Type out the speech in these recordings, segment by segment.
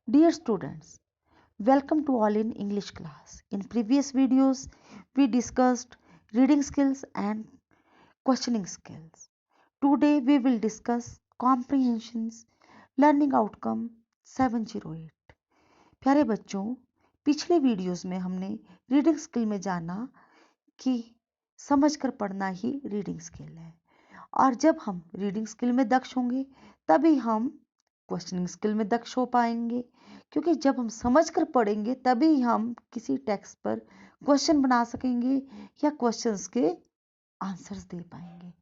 Dear students, welcome to all in English class. In previous videos, we discussed reading skills and questioning skills. Today we will discuss comprehensions learning outcome 708. प्यारे बच्चों, पिछले videos में हमने reading skill में जाना कि समझकर पढ़ना ही रीडिंग स्किल है और जब हम रीडिंग स्किल में दक्ष होंगे तभी हम क्वेश्चनिंग स्किल में दक्ष हो पाएंगे, क्योंकि जब हम समझकर पढ़ेंगे तभी हम किसी टेक्स्ट पर क्वेश्चन बना सकेंगे या क्वेश्चंस के आंसर्स दे पाएंगे।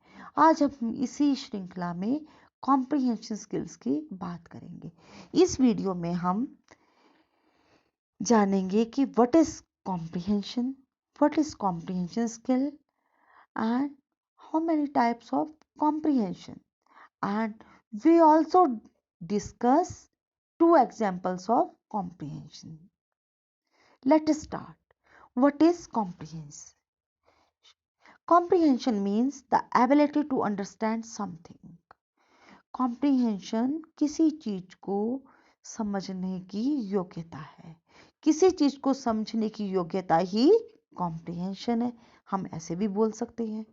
आज हम इसी श्रृंखला में कॉम्प्रिहेंशन स्किल्स की बात करेंगे। इस वीडियो में हम जानेंगे कि what is comprehension skill and how many types of comprehension, and we also discuss two examples of comprehension. Let us start. What is comprehension? Comprehension means the ability to understand something. Comprehension किसी चीज को समझने की योग्यता है। किसी चीज को समझने की योग्यता ही कॉम्प्रिहेंशन है। हम ऐसे भी बोल सकते हैं,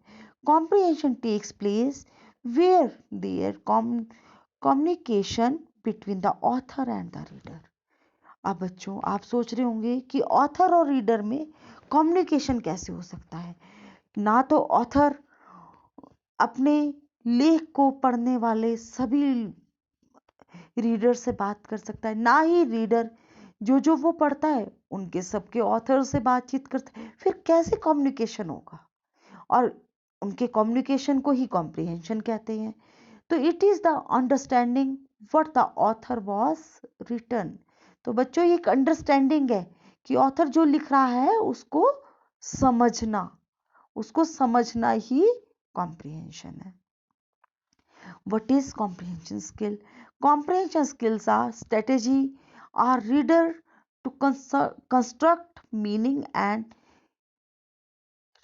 comprehension takes place where there communication between the author and the reader. अब बच्चों, आप सोच रहे होंगे कि ऑथर और रीडर में कम्युनिकेशन कैसे हो सकता है। ना तो ऑथर अपने लेख को पढ़ने वाले सभी रीडर से बात कर सकता है, ना ही रीडर जो वो पढ़ता है उनके सबके ऑथर से बातचीत करता है। फिर कैसे कम्युनिकेशन होगा? और उनके कम्युनिकेशन को ही कॉम्प्रिहेंशन कहते हैं। तो it is the understanding what the author was written. तो बच्चों, ये एक अंडरस्टैंडिंग है कि ऑथर जो लिख रहा है उसको समझना ही कॉम्प्रिहेंशन है। What is comprehension skill? Comprehension skills are strategy or reader to construct meaning and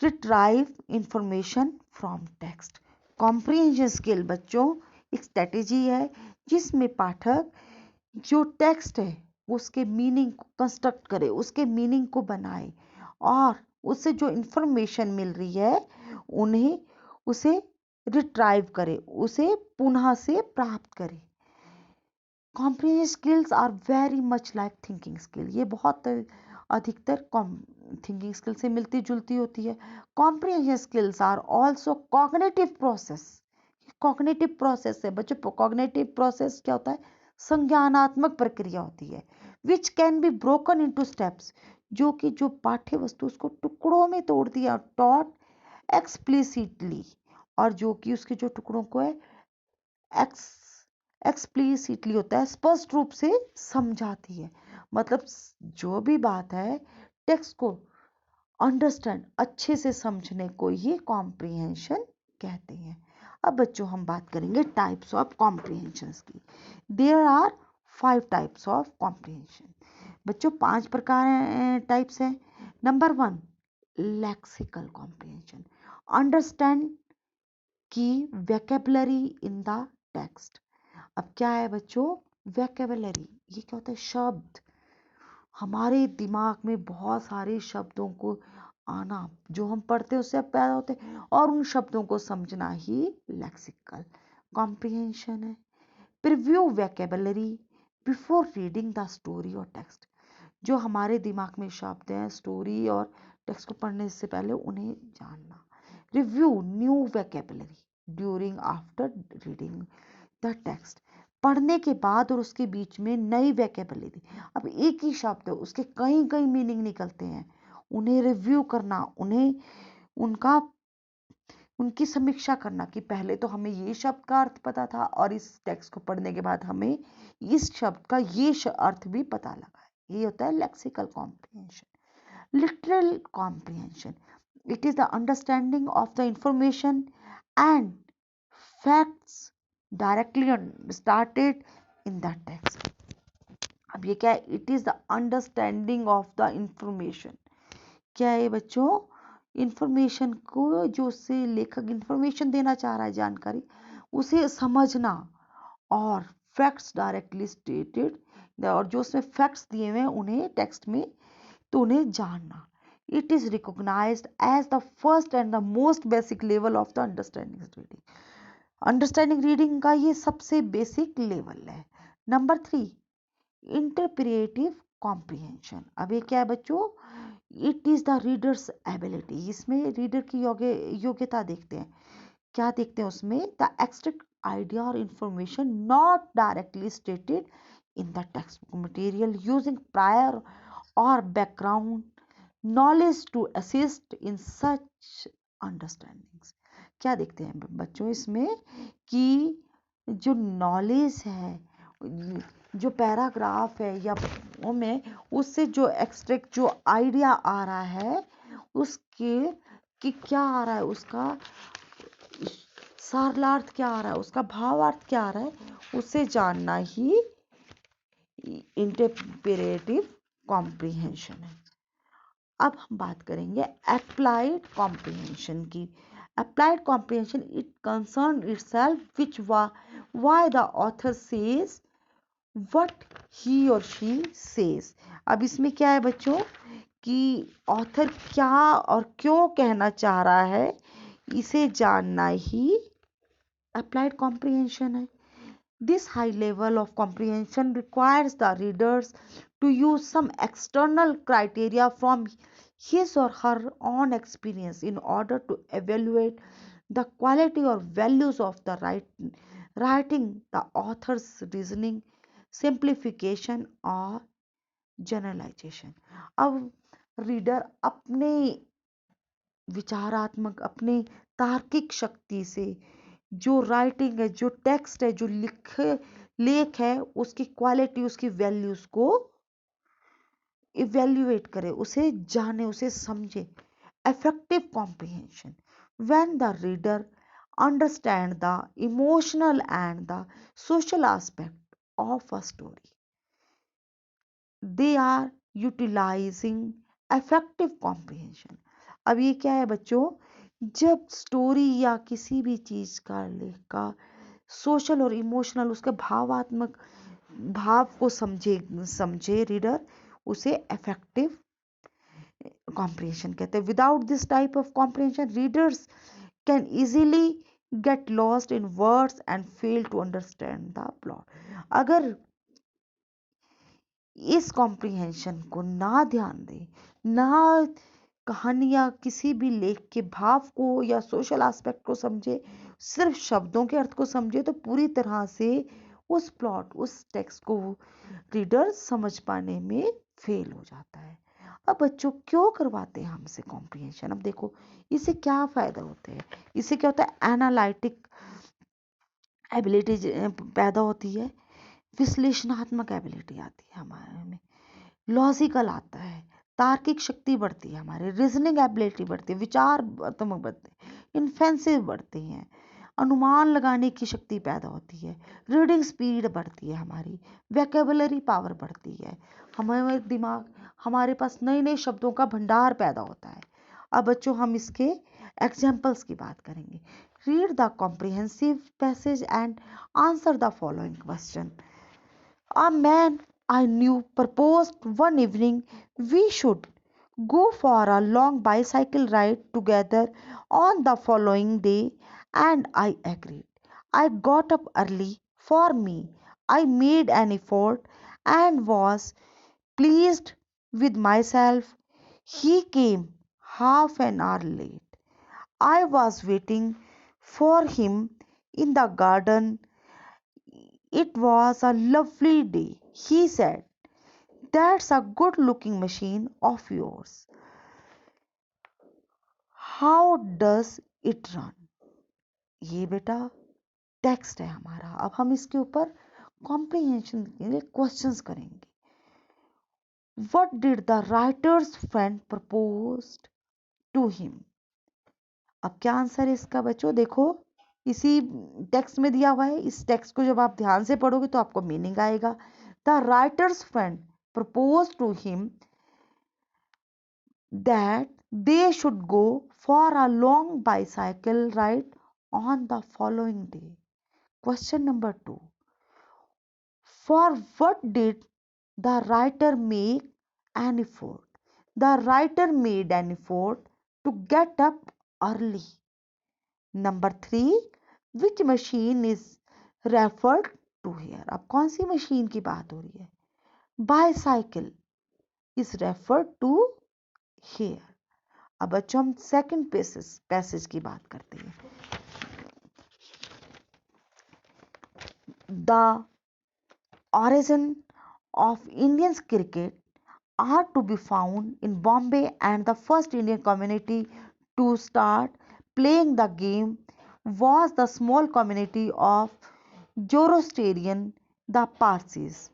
retrieve information from text. Comprehension skill बच्चों एक स्ट्रेटेजी है जिसमें पाठक जो टेक्स्ट है उसके मीनिंग को कंस्ट्रक्ट करे, उसके मीनिंग को बनाए और उससे जो इंफॉर्मेशन मिल रही है उन्हें उसे रिट्राइव करे, उसे पुनः से प्राप्त करे। Comprehension skills are very much like thinking skill. ये बहुत अधिकतर थिंकिंग स्किल से मिलती जुलती होती है। Comprehension skills are also cognitive process. Cognitive process है बच्चों। कॉग्निटिव प्रोसेस क्या होता है? संज्ञानात्मक प्रक्रिया होती है which can be broken into steps, जो कि जो पाठ्य वस्तु उसको टुकड़ों में तोड़ दिया, टॉट एक्सप्लिसिटली, और जो कि उसके जो टुकड़ों को है एक्सप्लिसिटली होता है, स्पष्ट रूप से समझाती है। मतलब जो भी बात है टेक्स्ट को अंडरस्टैंड अच्छे से समझने को ही कॉम्प्रिहेंशन कहते हैं। अब बच्चों, हम बात करेंगे टाइप्स ऑफ कॉम्प्रिहेंशन की। There are 5 types of comprehension. बच्चों, 5 प्रकार टाइप्स हैं। Number 1, lexical comprehension. Understand key vocabulary in the text. अब क्या है बच्चों? वोकैबुलरी ये क्या होता है? शब्द। हमारे दिमाग में बहुत सारे शब्दों को आना, जो हम पढ़ते हैं उससे पैदा होते हैं, और उन शब्दों को समझना ही लेक्सिकल कॉम्प्रिहेंशन है। Preview vocabulary before reading the story और टेक्स्ट। जो हमारे दिमाग में शब्द हैं स्टोरी और टेक्स्ट को पढ़ने से पहले उन्हें जानना। Review new vocabulary during after reading the text. पढ़ने के बाद और उसके बीच में नई वोकैबुलरी। अब एक ही शब्द है, उसके कई कई मीनिंग निकलते हैं, उन्हें रिव्यू करना, उनकी समीक्षा करना कि पहले तो हमें ये शब्द का अर्थ पता था और इस टेक्स्ट को पढ़ने के बाद हमें इस शब्द का ये अर्थ भी पता लगा है। ये होता है lexical comprehension. Literal comprehension, it is the understanding of the information and facts directly started in the text. अब ये क्या है? It is the understanding of the information. क्या है बच्चों? इंफॉर्मेशन को, जो से लेखक इंफॉर्मेशन देना चाह रहा है, जानकारी, उसे समझना, और फैक्ट्स डायरेक्टली स्टेटेड, और जो उसमें फैक्ट्स दिए हुए हैं उन्हें टेक्स्ट में, तो उन्हें जानना। It is recognized as the first and the most basic level of the understanding reading. Understanding reading का ये सबसे बेसिक लेवल है। Number 3, interpretive comprehension. अब ये क्या है बच्चों? It is the reader's ability. इसमें रीडर की योग्यता देखते हैं। क्या देखते हैं उसमें? द एक्सट्रैक्ट आइडिया और information not directly stated in the text book material using prior और background knowledge to assist in such understandings. क्या देखते हैं बच्चों इसमें? कि जो नॉलेज है, जो पैराग्राफ है या में, उससे जो एक्सट्रैक्ट जो आइडिया आ रहा है उसके कि क्या आ रहा है, उसका सारार्थ क्या आ रहा है, उसका भावार्थ क्या आ रहा है, उसे जानना ही इंटरप्रेटिव कॉम्प्रिहेंशन है। अब हम बात करेंगे अप्लाइड कॉम्प्रिहेंशन की। Applied comprehension it concern itself which why the author says what he और शी सेज। अब इसमें क्या है बच्चों कि ऑथर क्या और क्यों कहना चाह रहा है, इसे जानना ही अप्लाइड कॉम्प्रिहेंशन है। This high level of comprehension requires the readers to use some external criteria from his or her own experience in order to evaluate the quality or values of the writing, the author's reasoning, simplification or generalization. अब reader अपने विचारात्मक, अपने तार्किक शक्ति से जो writing है, जो text है, जो लेख है, उसकी क्वालिटी, उसकी वैल्यूज को इवेल्युएट करे, उसे जाने, उसे समझे। Effective comprehension when the reader understand the emotional and the social aspect of a story, they are utilizing effective comprehension. अब ये क्या है बच्चों? जब स्टोरी या किसी भी चीज का, लेख का सोशल और इमोशनल, उसके भावात्मक भाव को समझे रीडर, उसे इफेक्टिव कॉम्प्रिहेंशन कहते हैं। Without this type of comprehension readers can easily get lost in words and fail to understand the plot. अगर इस कॉम्प्रिहेंशन को ना ध्यान दे, ना कहानी या किसी भी लेख के भाव को या सोशल एस्पेक्ट को समझे, सिर्फ शब्दों के अर्थ को समझे, तो पूरी तरह से उस प्लॉट, उस टेक्स्ट को रीडर समझ पाने में फेल हो जाता है। अब बच्चों क्यों करवाते हैं हमसे कॉम्प्रिहेंशन? अब देखो इससे क्या फायदा होते हैं। इससे क्या होता है? एनालिटिक एबिलिटी पैदा होती है, विश्लेषणात्मक एबिलिटी आती है हमारे में, लॉजिकल आता है, तार्किक शक्ति बढ़ती है हमारी, रीजनिंग एबिलिटी बढ़ती है, विचारात्मक बढ़ते हैं, इन्फेंसिव बढ़ती हैं, अनुमान लगाने की शक्ति पैदा होती है, रीडिंग स्पीड बढ़ती है हमारी, वोकैबुलरी पावर बढ़ती है, हमारे दिमाग, हमारे पास नए नए शब्दों का भंडार पैदा होता है। अब बच्चों हम इसके एग्जाम्पल्स की बात करेंगे। Read the comprehensive passage and answer the following question. A man I knew proposed one evening we should go for a long bicycle ride together on the following day, and I agreed. I got up early for me. I made an effort and was pleased with myself. He came half an hour late. I was waiting for him in the garden. It was a lovely day, he said. That's a good looking machine of yours. How does it run? ये बेटा text है हमारा। अब हम इसके ऊपर comprehension के लिए क्वेश्चंस करेंगे। What did the writer's friend proposed to him? अब क्या आंसर है इसका बच्चों? देखो इसी टेक्स्ट में दिया हुआ है। इस टेक्स्ट को जब आप ध्यान से पढ़ोगे तो आपको मीनिंग आएगा। The writers friend proposed to him that they should go for a long bicycle ride on the following day. Question number 2. For what did the writer make an effort? The writer made an effort to get up early. Number 3, which machine is referred to here? अब कौन सी machine की बात हो रही है? Bicycle is referred to here. अब बच्चों हम सेकंड पैसेज की बात करते हैं. The origin of Indian cricket are to be found in Bombay, and the first Indian community to start playing the game was the small community of Zoroastrian, the Parsis,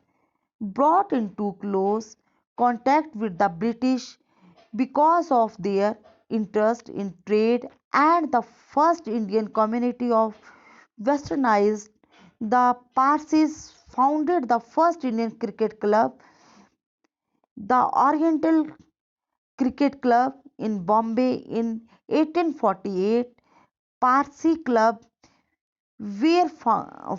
brought into close contact with the British because of their interest in trade, and the first Indian community of westernized. The Parsis founded the first Indian cricket club, the Oriental Cricket Club in Bombay in 1848. Parsi Club were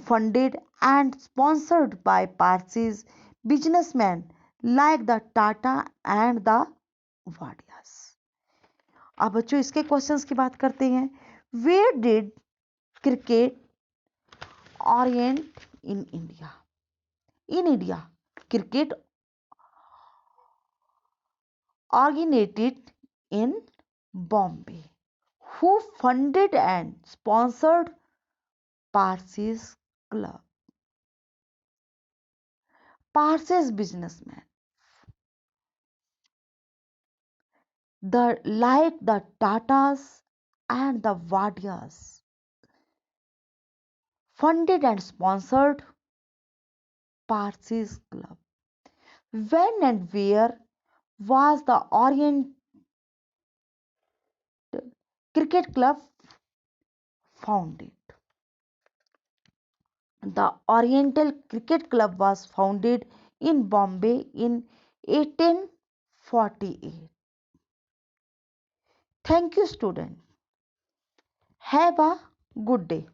funded and sponsored by Parsis businessmen like the Tata and the Wadias. अब बच्चों इसके questions की बात करते हैं. Where did cricket orient in India? In India, cricket originated in Bombay. Who funded and sponsored Parsis Club? Parsis businessmen. The Tatas and the Wadias funded and sponsored Parsis Club. When and where was the Orient Cricket Club founded? The Oriental Cricket Club was founded in Bombay in 1848. Thank you, student. Have a good day.